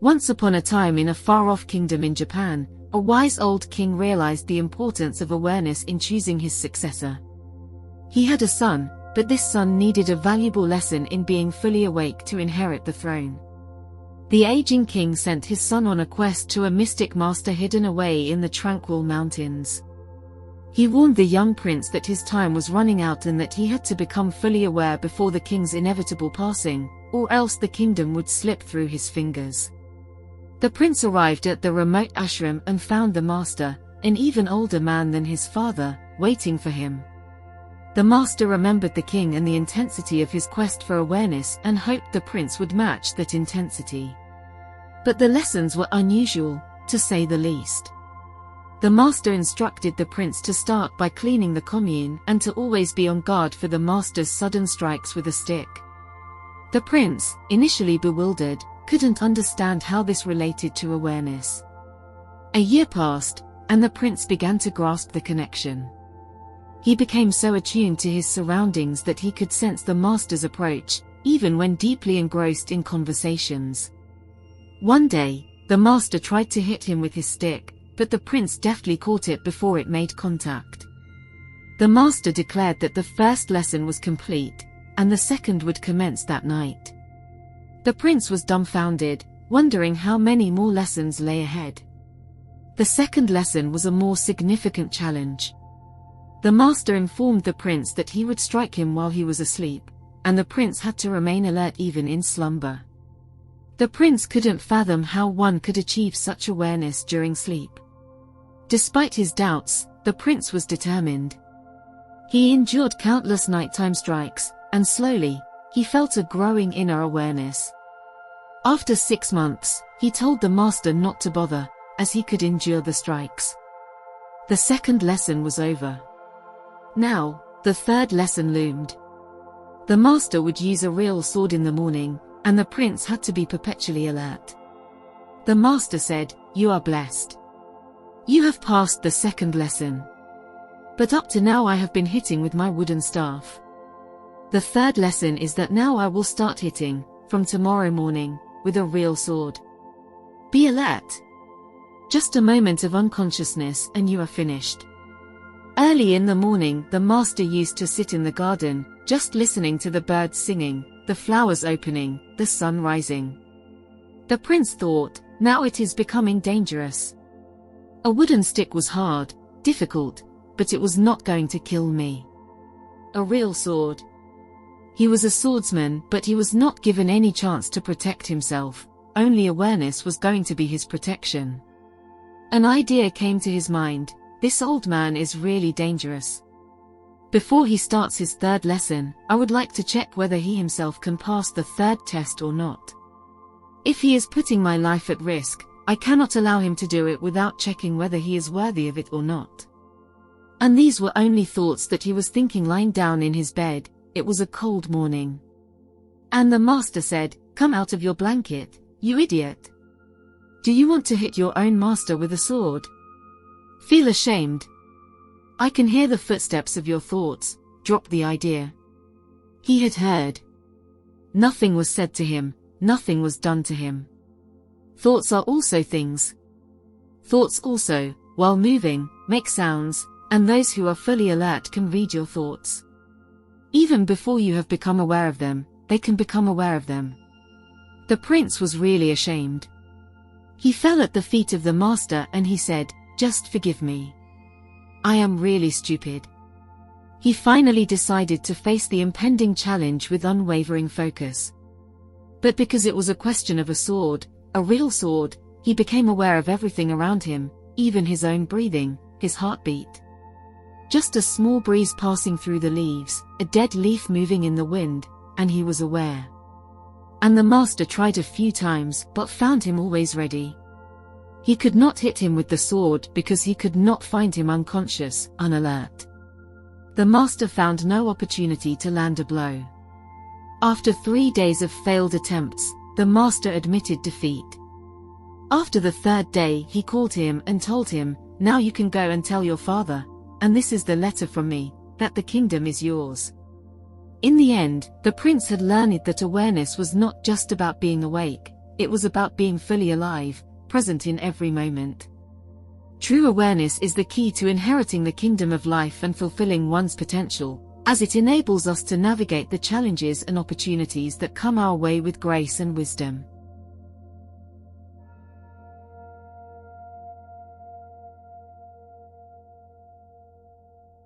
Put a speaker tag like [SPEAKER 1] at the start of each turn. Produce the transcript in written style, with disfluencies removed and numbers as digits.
[SPEAKER 1] Once upon a time in a far-off kingdom in Japan, a wise old king realized the importance of awareness in choosing his successor. He had a son, but this son needed a valuable lesson in being fully awake to inherit the throne. The aging king sent his son on a quest to a mystic master hidden away in the tranquil mountains. He warned the young prince that his time was running out and that he had to become fully aware before the king's inevitable passing, or else the kingdom would slip through his fingers. The prince arrived at the remote ashram and found the master, an even older man than his father, waiting for him. The master remembered the king and the intensity of his quest for awareness and hoped the prince would match that intensity. But the lessons were unusual, to say the least. The master instructed the prince to start by cleaning the commune and to always be on guard for the master's sudden strikes with a stick. The prince, initially bewildered, couldn't understand how this related to awareness. A year passed, and the prince began to grasp the connection. He became so attuned to his surroundings that he could sense the master's approach, even when deeply engrossed in conversations. One day, the master tried to hit him with his stick, but the prince deftly caught it before it made contact. The master declared that the first lesson was complete, and the second would commence that night. The prince was dumbfounded, wondering how many more lessons lay ahead. The second lesson was a more significant challenge. The master informed the prince that he would strike him while he was asleep, and the prince had to remain alert even in slumber. The prince couldn't fathom how one could achieve such awareness during sleep. Despite his doubts, the prince was determined. He endured countless nighttime strikes, and slowly, he felt a growing inner awareness. After 6 months, he told the master not to bother, as he could endure the strikes. The second lesson was over. Now, the third lesson loomed. The master would use a real sword in the morning, and the prince had to be perpetually alert. The master said, "You are blessed. You have passed the second lesson. But up to now I have been hitting with my wooden staff. The third lesson is that now I will start hitting, from tomorrow morning, with a real sword. Be alert. Just a moment of unconsciousness and you are finished." Early in the morning, the master used to sit in the garden, just listening to the birds singing, the flowers opening, the sun rising. The prince thought, now it is becoming dangerous. A wooden stick was hard, difficult, but it was not going to kill me. A real sword. He was a swordsman, but he was not given any chance to protect himself, only awareness was going to be his protection. An idea came to his mind, this old man is really dangerous. Before he starts his third lesson, I would like to check whether he himself can pass the third test or not. If he is putting my life at risk, I cannot allow him to do it without checking whether he is worthy of it or not. And these were only thoughts that he was thinking lying down in his bed. It was a cold morning. And the master said, "Come out of your blanket, you idiot. Do you want to hit your own master with a sword? Feel ashamed. I can hear the footsteps of your thoughts, drop the idea." He had heard. Nothing was said to him, nothing was done to him. Thoughts are also things. Thoughts also, while moving, make sounds, and those who are fully alert can read your thoughts. Even before you have become aware of them, they can become aware of them. The prince was really ashamed. He fell at the feet of the master and he said, "Just forgive me. I am really stupid." He finally decided to face the impending challenge with unwavering focus. But because it was a question of a sword, a real sword, he became aware of everything around him, even his own breathing, his heartbeat. Just a small breeze passing through the leaves, a dead leaf moving in the wind, and he was aware. And the master tried a few times but found him always ready. He could not hit him with the sword because he could not find him unconscious, unalert. The master found no opportunity to land a blow. After 3 days of failed attempts, the master admitted defeat. After the third day he called him and told him, "Now you can go and tell your father, and this is the letter from me, that the kingdom is yours." In the end, the prince had learned that awareness was not just about being awake, it was about being fully alive, present in every moment. True awareness is the key to inheriting the kingdom of life and fulfilling one's potential, as it enables us to navigate the challenges and opportunities that come our way with grace and wisdom.